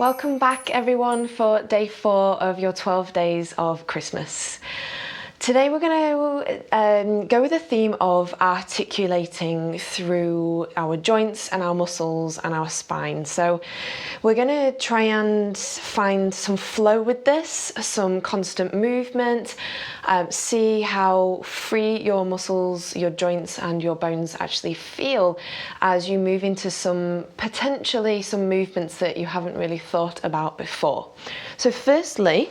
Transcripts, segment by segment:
Welcome back everyone for day 4 of your 12 days of Christmas. Today we're going to go with a theme of articulating through our joints and our muscles and our spine. So we're going to try and find some flow with this, some constant movement, see how free your muscles, your joints and your bones actually feel as you move into potentially some movements that you haven't really thought about before. So firstly,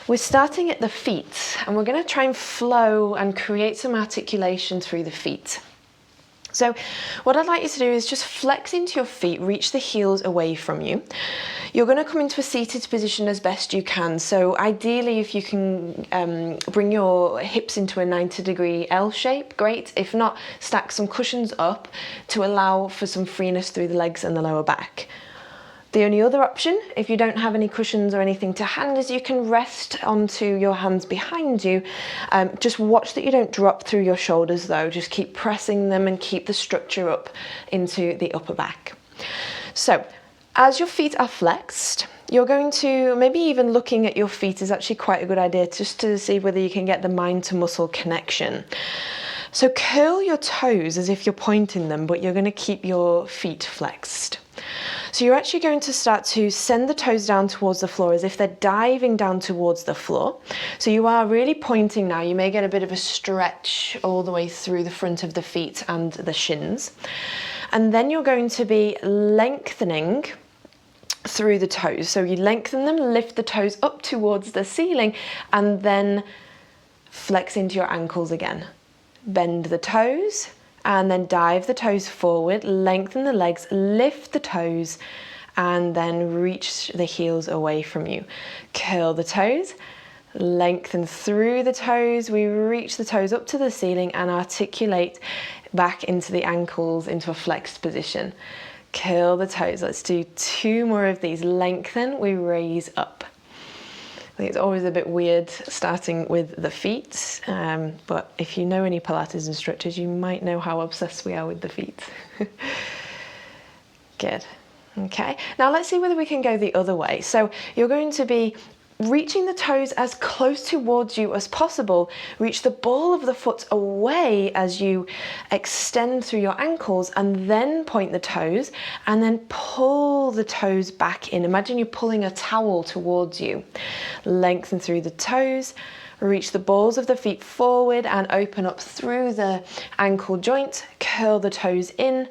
we're starting at the feet and we're going to try and flow and create some articulation through the feet. So what I'd like you to do is just flex into your feet, reach the heels away from you. You're going to come into a seated position as best you can. So ideally, if you can bring your hips into a 90-degree L shape, great. If not, stack some cushions up to allow for some freeness through the legs and the lower back. The only other option, if you don't have any cushions or anything to hand, is you can rest onto your hands behind you. Just watch that you don't drop through your shoulders though. Just keep pressing them and keep the structure up into the upper back. So as your feet are flexed, you're going to, maybe even looking at your feet is actually quite a good idea just to see whether you can get the mind to muscle connection. So curl your toes as if you're pointing them, but you're going to keep your feet flexed. So you're actually going to start to send the toes down towards the floor as if they're diving down towards the floor. So you are really pointing now. You may get a bit of a stretch all the way through the front of the feet and the shins. And then you're going to be lengthening through the toes. So you lengthen them, lift the toes up towards the ceiling, and then flex into your ankles again. Bend the toes, and then dive the toes forward, lengthen the legs, lift the toes, and then reach the heels away from you. Curl the toes, lengthen through the toes, we reach the toes up to the ceiling and articulate back into the ankles into a flexed position. Curl the toes, let's do 2 more of these. Lengthen, we raise up. I think it's always a bit weird starting with the feet, but if you know any Pilates instructors, you might know how obsessed we are with the feet. Good. Okay, now let's see whether we can go the other way. So you're going to be reaching the toes as close towards you as possible. Reach the ball of the foot away as you extend through your ankles, and then point the toes and then pull the toes back in. Imagine you're pulling a towel towards you. Lengthen through the toes, reach the balls of the feet forward and open up through the ankle joint. Curl the toes in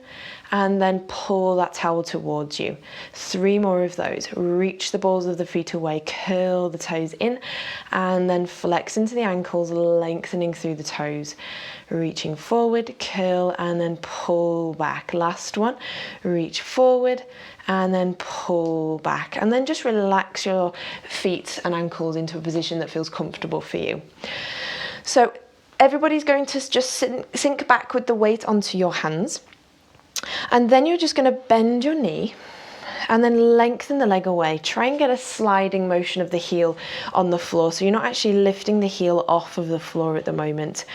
and then pull that towel towards you. 3 more of those. Reach the balls of the feet away, curl the toes in, and then flex into the ankles, lengthening through the toes. Reaching forward, curl, and then pull back. Last one. Reach forward, and then pull back. And then just relax your feet and ankles into a position that feels comfortable for you. So everybody's going to just sink back with the weight onto your hands. And then you're just going to bend your knee and then lengthen the leg away. Try and get a sliding motion of the heel on the floor. So you're not actually lifting the heel off of the floor at the moment.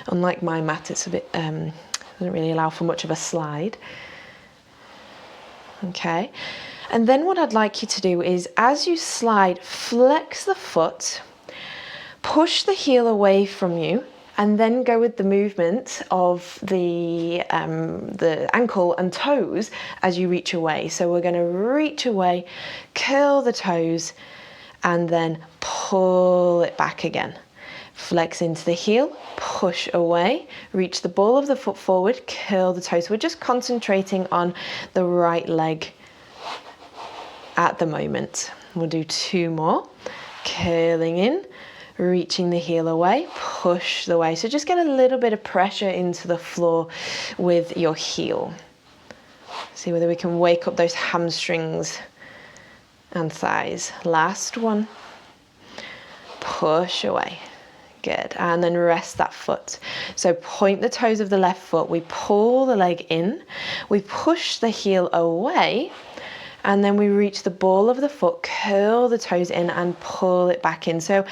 Unlike my mat, it's a bit, doesn't really allow for much of a slide. Okay. And then what I'd like you to do is, as you slide, flex the foot, push the heel away from you, and then go with the movement of the ankle and toes as you reach away. So we're going to reach away, curl the toes, and then pull it back again. Flex into the heel, push away, reach the ball of the foot forward, curl the toes. We're just concentrating on the right leg at the moment. We'll do 2 more. Curling in, reaching the heel away, push the way. So just get a little bit of pressure into the floor with your heel. See whether we can wake up those hamstrings and thighs. Last one. Push away. Good. And then rest that foot. So point the toes of the left foot. We pull the leg in. We push the heel away. And then we reach the ball of the foot, curl the toes in and pull it back in. So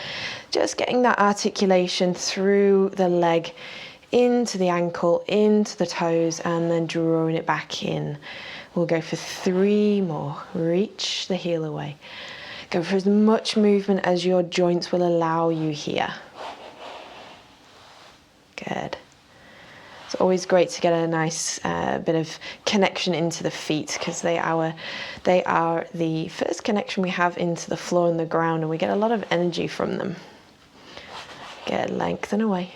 just getting that articulation through the leg into the ankle, into the toes, and then drawing it back in. We'll go for 3 more. Reach the heel away. Go for as much movement as your joints will allow you here. Good. It's always great to get a nice bit of connection into the feet, because they are the first connection we have into the floor and the ground, and we get a lot of energy from them. Good, lengthen away.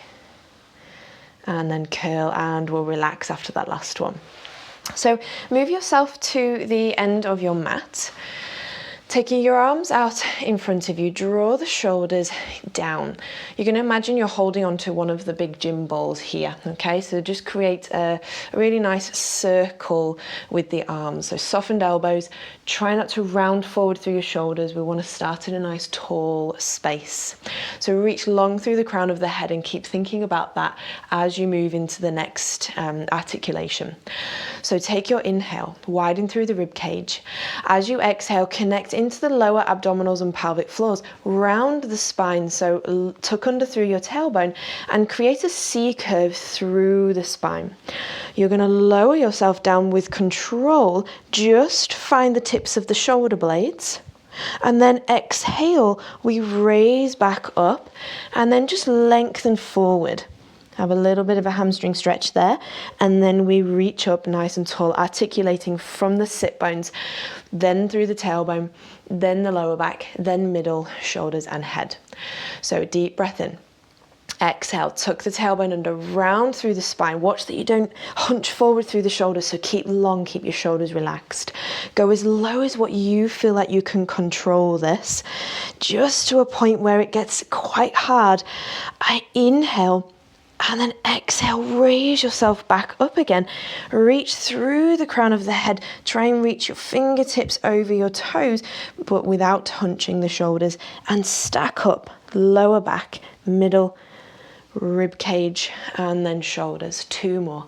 And then curl, and we'll relax after that last one. So move yourself to the end of your mat. Taking your arms out in front of you, draw the shoulders down. You're going to imagine you're holding onto one of the big gym balls here, okay? So just create a really nice circle with the arms. So softened elbows, try not to round forward through your shoulders. We want to start in a nice tall space. So reach long through the crown of the head and keep thinking about that as you move into the next articulation. So take your inhale, widen through the rib cage. As you exhale, connect into the lower abdominals and pelvic floors, round the spine, so tuck under through your tailbone and create a C curve through the spine. You're going to lower yourself down with control, just find the tips of the shoulder blades, and then exhale, we raise back up and then just lengthen forward. Have a little bit of a hamstring stretch there, and then we reach up nice and tall, articulating from the sit bones, then through the tailbone, then the lower back, then middle, shoulders and head. So deep breath in. Exhale, tuck the tailbone under, round through the spine. Watch that you don't hunch forward through the shoulders, so keep long, keep your shoulders relaxed. Go as low as what you feel like you can control this, just to a point where it gets quite hard. I inhale, and then exhale, raise yourself back up again. Reach through the crown of the head. Try and reach your fingertips over your toes, but without hunching the shoulders. And stack up, lower back, middle, rib cage, and then shoulders. 2 more.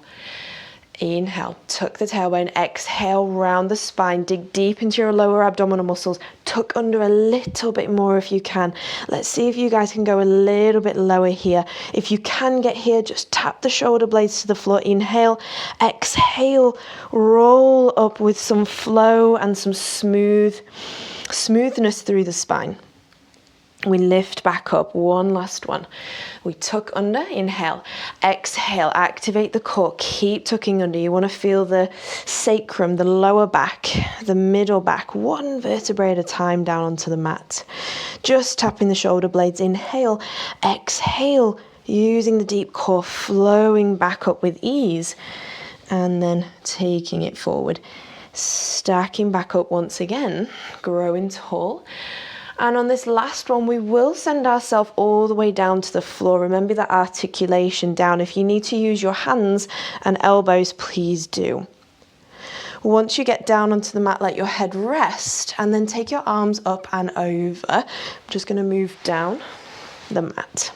Inhale, tuck the tailbone, exhale, round the spine, dig deep into your lower abdominal muscles, tuck under a little bit more if you can. Let's see if you guys can go a little bit lower here. If you can get here, just tap the shoulder blades to the floor. Inhale, exhale, roll up with some flow and some smoothness through the spine. We lift back up, one last one. We tuck under, inhale, exhale, activate the core, keep tucking under. You want to feel the sacrum, the lower back, the middle back, 1 vertebrae at a time down onto the mat. Just tapping the shoulder blades, inhale, exhale, using the deep core, flowing back up with ease, and then taking it forward. Stacking back up once again, growing tall. And on this last one, we will send ourselves all the way down to the floor. Remember that articulation down. If you need to use your hands and elbows, please do. Once you get down onto the mat, let your head rest and then take your arms up and over. I'm just going to move down the mat.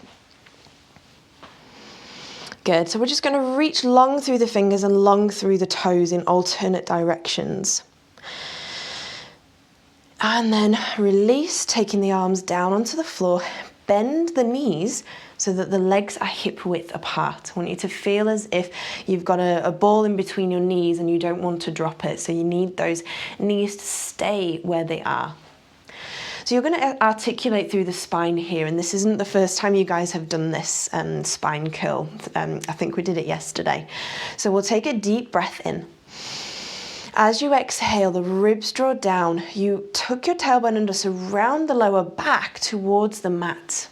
Good. So we're just going to reach long through the fingers and long through the toes in alternate directions. And then release, taking the arms down onto the floor. Bend the knees so that the legs are hip width apart. I want you to feel as if you've got a ball in between your knees and you don't want to drop it. So you need those knees to stay where they are. So you're going to articulate through the spine here, and this isn't the first time you guys have done this spine curl. I think we did it yesterday. So we'll take a deep breath in. As you exhale, the ribs draw down. You tuck your tailbone under, so round the lower back towards the mat.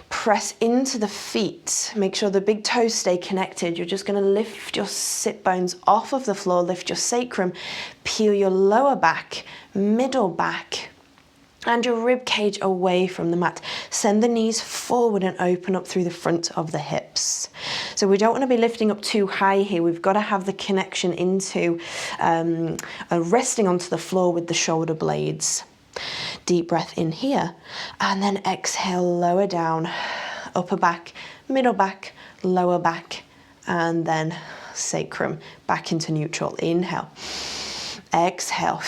Press into the feet. Make sure the big toes stay connected. You're just going to lift your sit bones off of the floor, lift your sacrum, peel your lower back, middle back, and your rib cage away from the mat. Send the knees forward and open up through the front of the hips. So we don't want to be lifting up too high here. We've got to have the connection into resting onto the floor with the shoulder blades. Deep breath in here, and then exhale, lower down, upper back, middle back, lower back, and then sacrum back into neutral. Inhale. Exhale,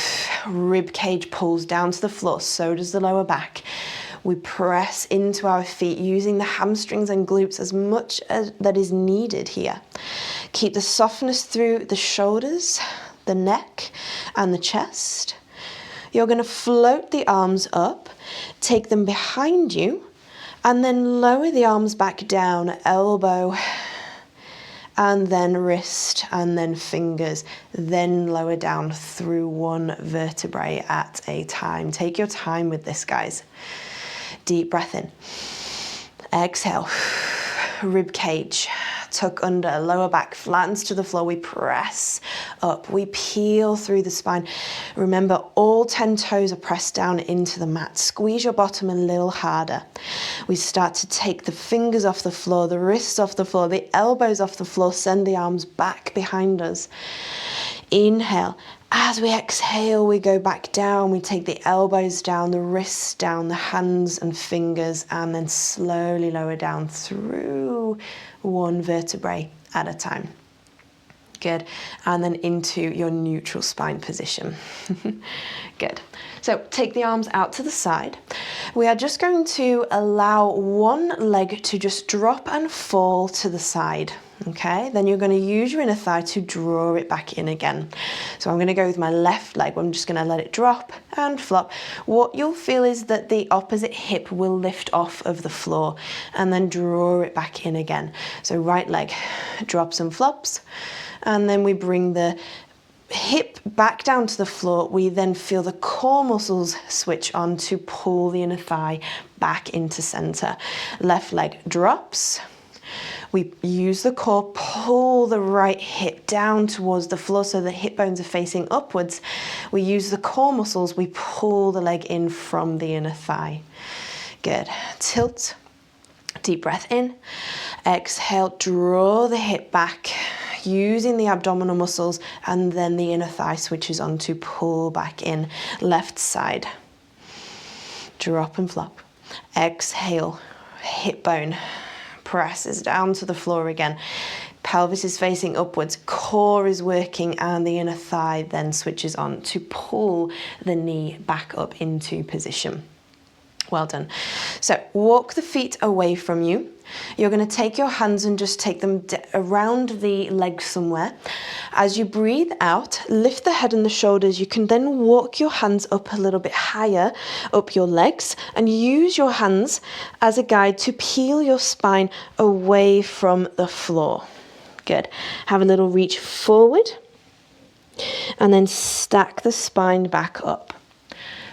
rib cage pulls down to the floor, so does the lower back. We press into our feet using the hamstrings and glutes as much as that is needed here. Keep the softness through the shoulders, the neck, and the chest. You're going to float the arms up, take them behind you, and then lower the arms back down, elbow, and then wrist, and then fingers, then lower down through one vertebrae at a time. Take your time with this, guys. Deep breath in. Exhale. Rib cage. Tuck under, lower back flattens to the floor. We press up, we peel through the spine. Remember, all 10 toes are pressed down into the mat. Squeeze your bottom a little harder. We start to take the fingers off the floor, the wrists off the floor, the elbows off the floor, send the arms back behind us. Inhale. As we exhale, we go back down. We take the elbows down, the wrists down, the hands and fingers, and then slowly lower down through one vertebrae at a time. Good. And then into your neutral spine position. Good. So take the arms out to the side. We are just going to allow one leg to just drop and fall to the side. Okay, then you're going to use your inner thigh to draw it back in again. So I'm going to go with my left leg. I'm just going to let it drop and flop. What you'll feel is that the opposite hip will lift off of the floor and then draw it back in again. So right leg drops and flops, and then we bring the hip back down to the floor. We then feel the core muscles switch on to pull the inner thigh back into center. Left leg drops. We use the core, pull the right hip down towards the floor so the hip bones are facing upwards. We use the core muscles, we pull the leg in from the inner thigh. Good. Tilt. Deep breath in. Exhale, draw the hip back using the abdominal muscles, and then the inner thigh switches on to pull back in. Left side. Drop and flop. Exhale, hip bone presses down to the floor again. Pelvis is facing upwards, core is working, and the inner thigh then switches on to pull the knee back up into position. Well done. So walk the feet away from you. You're going to take your hands and just take them around the legs somewhere. As you breathe out, lift the head and the shoulders. You can then walk your hands up a little bit higher, up your legs, and use your hands as a guide to peel your spine away from the floor. Good. Have a little reach forward, and then stack the spine back up.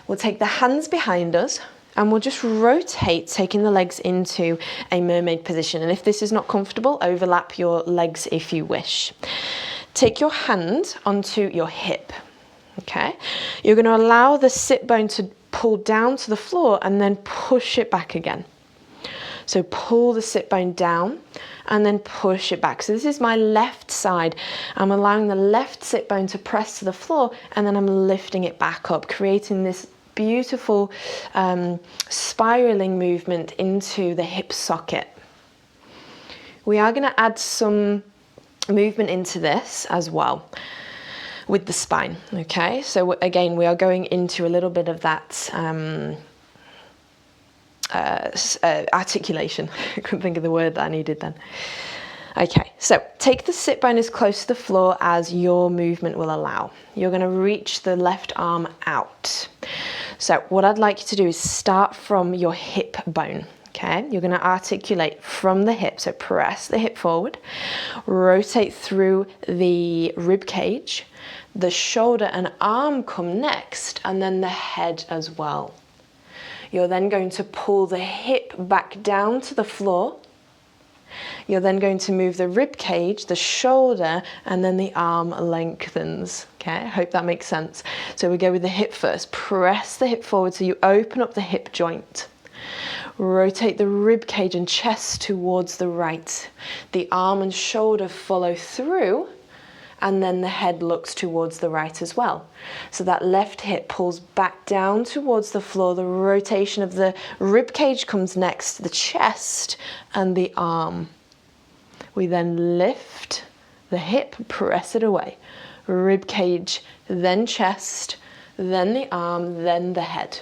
We'll take the hands behind us, and we'll just rotate, taking the legs into a mermaid position. And if this is not comfortable, overlap your legs if you wish. Take your hand onto your hip, okay? You're going to allow the sit bone to pull down to the floor and then push it back again. So pull the sit bone down and then push it back. So this is my left side. I'm allowing the left sit bone to press to the floor, and then I'm lifting it back up, creating this beautiful spiraling movement into the hip socket. We are going to add some movement into this as well with the spine. Okay, so again, we are going into a little bit of that articulation. I couldn't think of the word that I needed then. Okay, so take the sit bone as close to the floor as your movement will allow. You're going to reach the left arm out. So what I'd like you to do is start from your hip bone. Okay, you're going to articulate from the hip. So press the hip forward, rotate through the rib cage, the shoulder and arm come next, and then the head as well. You're then going to pull the hip back down to the floor. You're then going to move the rib cage, the shoulder, and then the arm lengthens. Okay, I hope that makes sense. So we go with the hip first. Press the hip forward so you open up the hip joint. Rotate the rib cage and chest towards the right. The arm and shoulder follow through, and then the head looks towards the right as well. So that left hip pulls back down towards the floor. The rotation of the rib cage comes next, the chest and the arm. We then lift the hip, press it away. Rib cage, then chest, then the arm, then the head.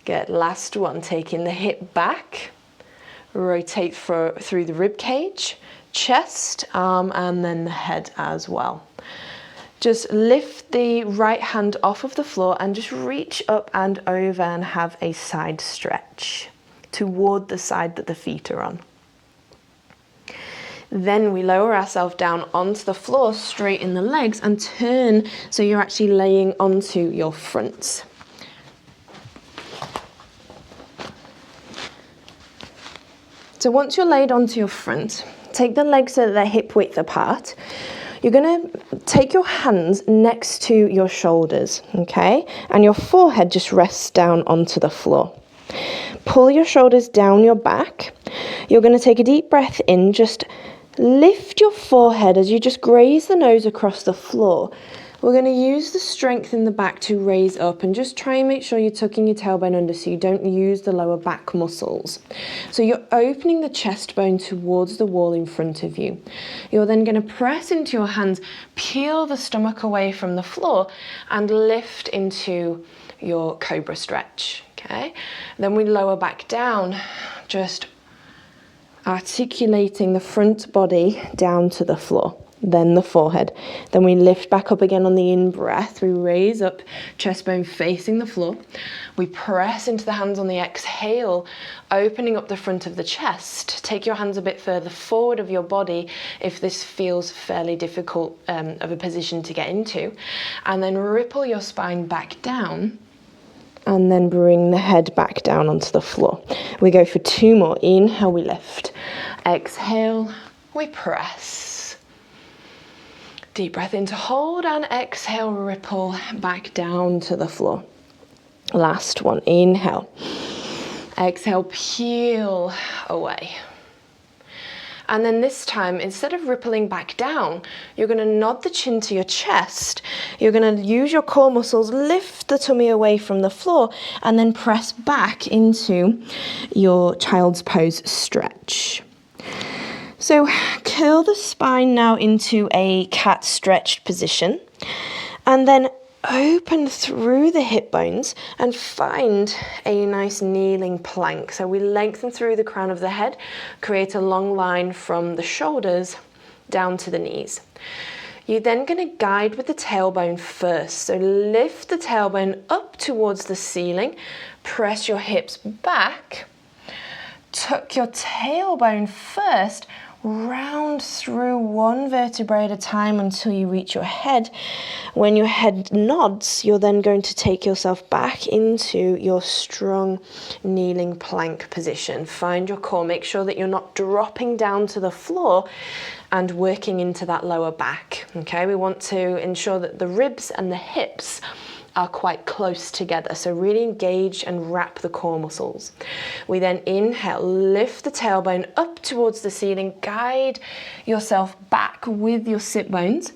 Good, last one, taking the hip back, rotate through the rib cage, chest, arm, and then the head as well. Just lift the right hand off of the floor and just reach up and over and have a side stretch toward the side that the feet are on. Then we lower ourselves down onto the floor, straighten the legs and turn so you're actually laying onto your front. So once you're laid onto your front, take the legs so that they're hip width apart. You're going to take your hands next to your shoulders, okay? And your forehead just rests down onto the floor. Pull your shoulders down your back. You're going to take a deep breath in, just lift your forehead as you just graze the nose across the floor. We're going to use the strength in the back to raise up and just try and make sure you're tucking your tailbone under so you don't use the lower back muscles. So you're opening the chest bone towards the wall in front of you. You're then going to press into your hands, peel the stomach away from the floor and lift into your cobra stretch. Okay, then we lower back down, just articulating the front body down to the floor. Then the forehead. Then we lift back up again on the in-breath. We raise up, chest bone facing the floor. We press into the hands on the exhale, opening up the front of the chest. Take your hands a bit further forward of your body if this feels fairly difficult of a position to get into. And then ripple your spine back down. And then bring the head back down onto the floor. We go for 2 more. Inhale, we lift. Exhale, we press. Deep breath in to hold and exhale, ripple back down to the floor. Last one, inhale. Exhale, peel away. And then this time, instead of rippling back down, you're going to nod the chin to your chest. You're going to use your core muscles, lift the tummy away from the floor, and then press back into your child's pose stretch. So curl the spine now into a cat stretched position and then open through the hip bones and find a nice kneeling plank. So we lengthen through the crown of the head, create a long line from the shoulders down to the knees. You're then going to guide with the tailbone first. So lift the tailbone up towards the ceiling, press your hips back, tuck your tailbone first, round through one vertebrae at a time until you reach your head. When your head nods, you're then going to take yourself back into your strong kneeling plank position. Find your core, make sure that you're not dropping down to the floor and working into that lower back. Okay, we want to ensure that the ribs and the hips are quite close together, so really engage and wrap the core muscles. We then inhale, lift the tailbone up towards the ceiling, guide yourself back with your sit bones,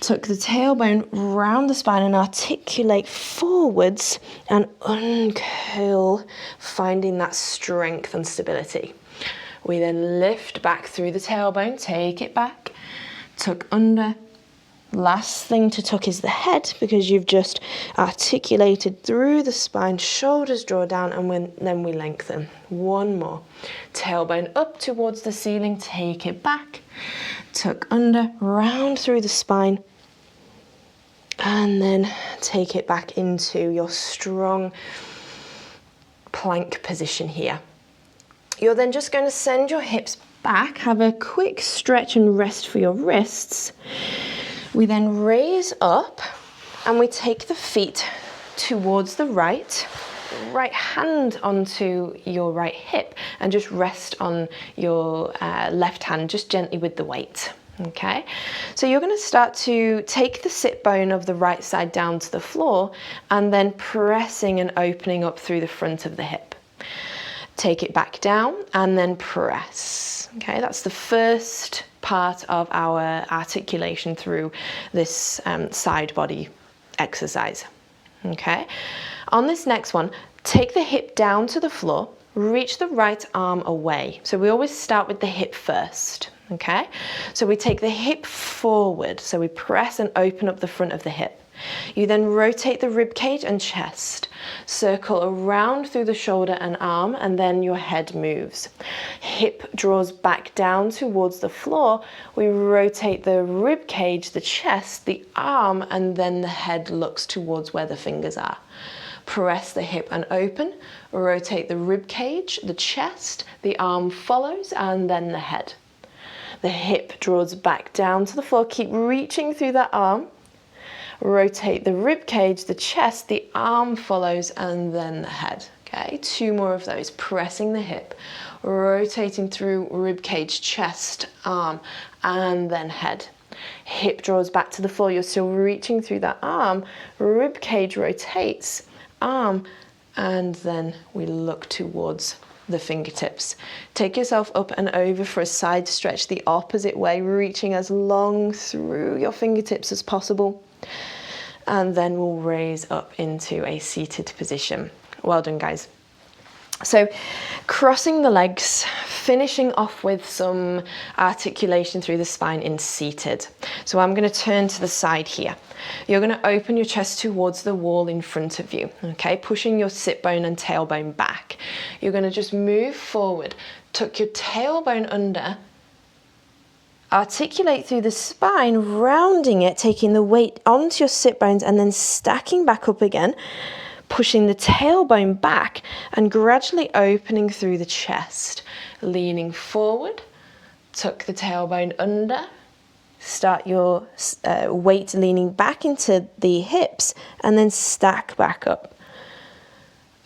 tuck the tailbone round the spine and articulate forwards and uncurl, finding that strength and stability. We then lift back through the tailbone, take it back, tuck under. Last thing to tuck is the head because you've just articulated through the spine, shoulders draw down, and then we lengthen. 1 more. Tailbone up towards the ceiling, take it back, tuck under, round through the spine, and then take it back into your strong plank position here. You're then just going to send your hips back, have a quick stretch and rest for your wrists. We then raise up and we take the feet towards the right hand onto your right hip and just rest on your left hand just gently with the weight. Okay, so you're going to start to take the sit bone of the right side down to the floor and then pressing and opening up through the front of the hip. Take it back down and then press. Okay, that's the first part of our articulation through this side body exercise. Okay, on this next one, take the hip down to the floor, reach the right arm away. So we always start with the hip first. Okay, so we take the hip forward, so we press and open up the front of the hip. You then rotate the rib cage and chest, circle around through the shoulder and arm, and then your head moves. Hip draws back down towards the floor. We rotate the rib cage, the chest, the arm, and then the head looks towards where the fingers are. Press the hip and open, rotate the rib cage, the chest, the arm follows, and then the head. The hip draws back down to the floor. Keep reaching through that arm. Rotate the rib cage, the chest, the arm follows, and then the head. Okay, 2 more of those. Pressing the hip, rotating through rib cage, chest, arm, and then head. Hip draws back to the floor. You're still reaching through that arm. Rib cage rotates, arm, and then we look towards the fingertips. Take yourself up and over for a side stretch the opposite way, reaching as long through your fingertips as possible. And then we'll raise up into a seated position. Well done, guys. So crossing the legs, finishing off with some articulation through the spine in seated. So I'm going to turn to the side here. You're going to open your chest towards the wall in front of you, okay? Pushing your sit bone and tailbone back. You're going to just move forward, tuck your tailbone under, articulate through the spine, rounding it, taking the weight onto your sit bones and then stacking back up again, pushing the tailbone back and gradually opening through the chest. Leaning forward, tuck the tailbone under, start your weight leaning back into the hips and then stack back up.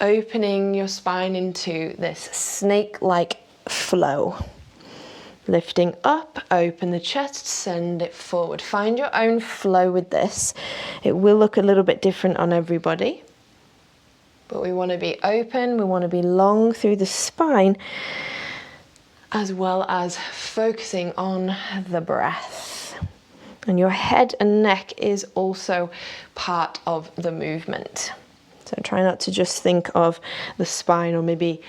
Opening your spine into this snake-like flow. Lifting up, open the chest, send it forward. Find your own flow with this. It will look a little bit different on everybody. But we want to be open, we want to be long through the spine, as well as focusing on the breath. And your head and neck is also part of the movement. So try not to just think of the spine, or maybe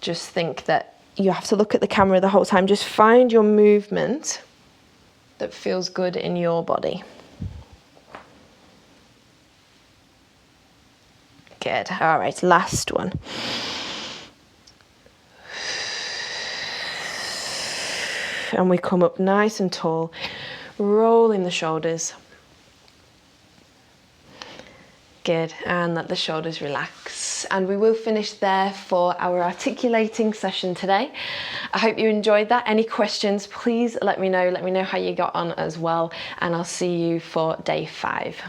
just think that you have to look at the camera the whole time. Just find your movement that feels good in your body. Good. All right, last one. And we come up nice and tall, rolling the shoulders. Good, and let the shoulders relax. And we will finish there for our articulating session today. I hope you enjoyed that. Any questions, please let me know. Let me know how you got on as well. And I'll see you for day 5.